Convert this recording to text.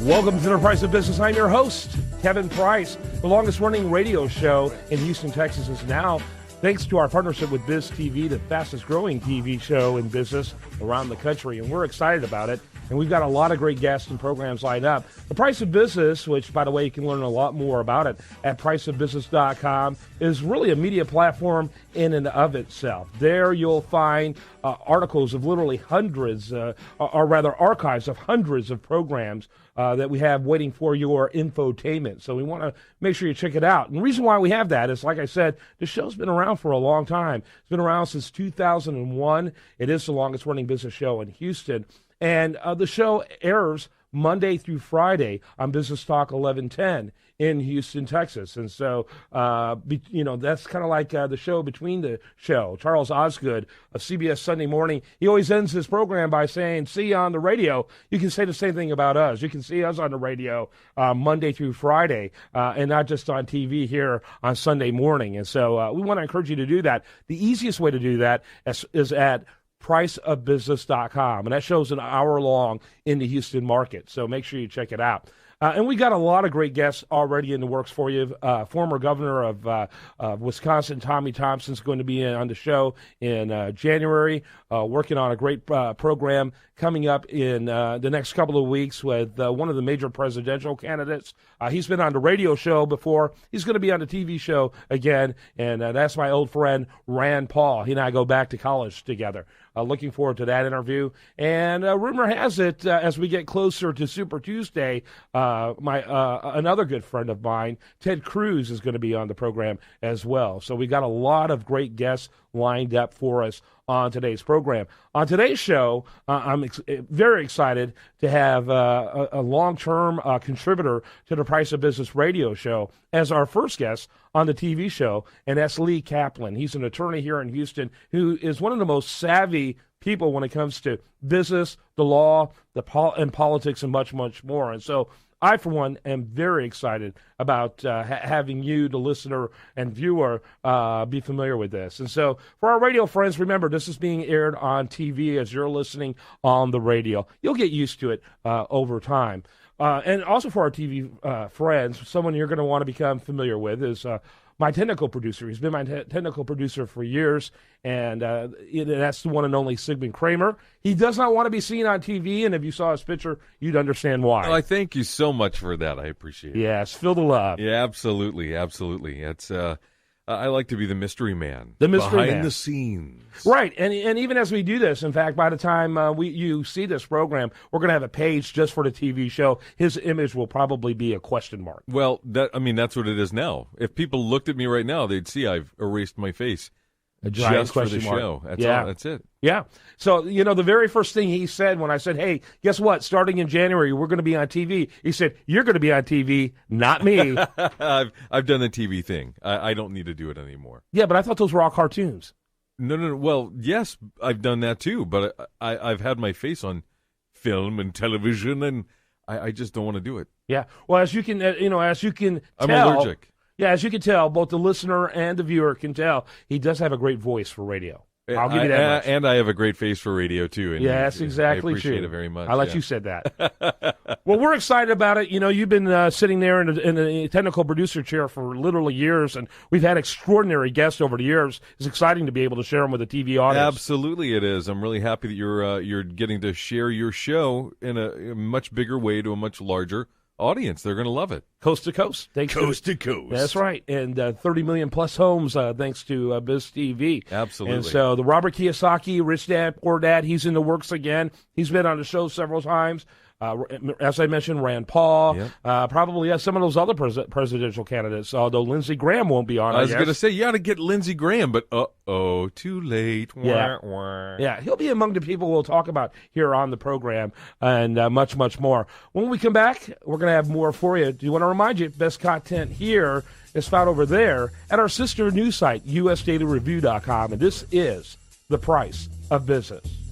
Welcome to The Price of Business. I'm your host, Kevin Price. The longest-running radio show in Houston, Texas is now, thanks to our partnership with Biz TV, the fastest-growing TV show in business around the country, and we're excited about it. And we've got a lot of great guests and programs lined up. The Price of Business, which, by the way, you can learn a lot more about it at priceofbusiness.com, is really a media platform in and of itself. There you'll find articles of literally hundreds, or rather archives of hundreds of programs that we have waiting for your infotainment. So we want to make sure you check it out. And the reason why we have that is, like I said, the show's been around for a long time. It's been around since 2001. It is the longest-running business show in Houston. And the show airs Monday through Friday on Business Talk 1110 in Houston, Texas. And so, that's kind of like the show between the show. Charles Osgood of CBS Sunday Morning, he always ends his program by saying, see you on the radio. You can say the same thing about us. You can see us on the radio Monday through Friday and not just on TV here on Sunday morning. And so we want to encourage you to do that. The easiest way to do that is at priceofbusiness.com, and that shows an hour long in the Houston market, so make sure you check it out. And we got a lot of great guests already in the works for you. Former governor of Wisconsin, Tommy Thompson's going to be on the show in January, working on a great program coming up in the next couple of weeks with one of the major presidential candidates. He's been on the radio show before. He's going to be on the TV show again, and that's my old friend Rand Paul. He and I go back to college together. Looking forward to that interview. And rumor has it, as we get closer to Super Tuesday, another good friend of mine, Ted Cruz, is going to be on the program as well. So we got a lot of great guests lined up for us on today's program. On today's show, I'm very excited to have a long-term contributor to the Price of Business radio show as our first guest on the TV show, and that's Lee Kaplan. He's an attorney here in Houston who is one of the most savvy people when it comes to business, the law, and politics, and much, much more. And so I, for one, am very excited about having you, the listener and viewer, be familiar with this. And so for our radio friends, remember, this is being aired on TV as you're listening on the radio. You'll get used to it over time. And also for our TV friends, someone you're going to want to become familiar with is my technical producer. He's been my technical producer for years, and that's the one and only Sigmund Kramer. He does not want to be seen on TV, and if you saw his picture, you'd understand why. Well, I thank you so much for that. I appreciate it. Yes, feel the love. Yeah, absolutely, absolutely. It's I like to be the mystery man. The mystery man. Behind the scenes. Right, and even as we do this, in fact, by the time you see this program, we're going to have a page just for the TV show. His image will probably be a question mark. Well, that's what it is now. If people looked at me right now, they'd see I've erased my face. A giant just question for the mark. show. That's yeah. all. That's it. Yeah. So, the very first thing he said when I said, hey, guess what? Starting in January, we're going to be on TV. He said, you're going to be on TV, not me. I've done the TV thing. I don't need to do it anymore. Yeah, but I thought those were all cartoons. No. Well, yes, I've done that too, but I've had my face on film and television, and I just don't want to do it. Yeah. Well, as you can tell, I'm allergic. Yeah, as you can tell, both the listener and the viewer can tell, he does have a great voice for radio. I'll give you that much. And I have a great face for radio, too. And yeah, that's exactly true. I appreciate it very much. I'll let you said that. Well, we're excited about it. You've been sitting there in the technical producer chair for literally years, and we've had extraordinary guests over the years. It's exciting to be able to share them with the TV audience. Absolutely it is. I'm really happy that you're getting to share your show in a much bigger way to a much larger audience. They're going to love it. Coast to coast. Coast to coast. That's right. And 30 million plus homes thanks to Biz TV. Absolutely. And so the Robert Kiyosaki, Rich Dad, Poor Dad, he's in the works again. He's been on the show several times. As I mentioned, Rand Paul, yep. Probably some of those other presidential candidates, although Lindsey Graham won't be on. I was going to say, you ought to get Lindsey Graham, but too late. Yeah. Yeah, he'll be among the people we'll talk about here on the program and much, much more. When we come back, we're going to have more for you. Do you want to remind you, best content here is found over there at our sister news site, usdailyreview.com, and this is The Price of Business.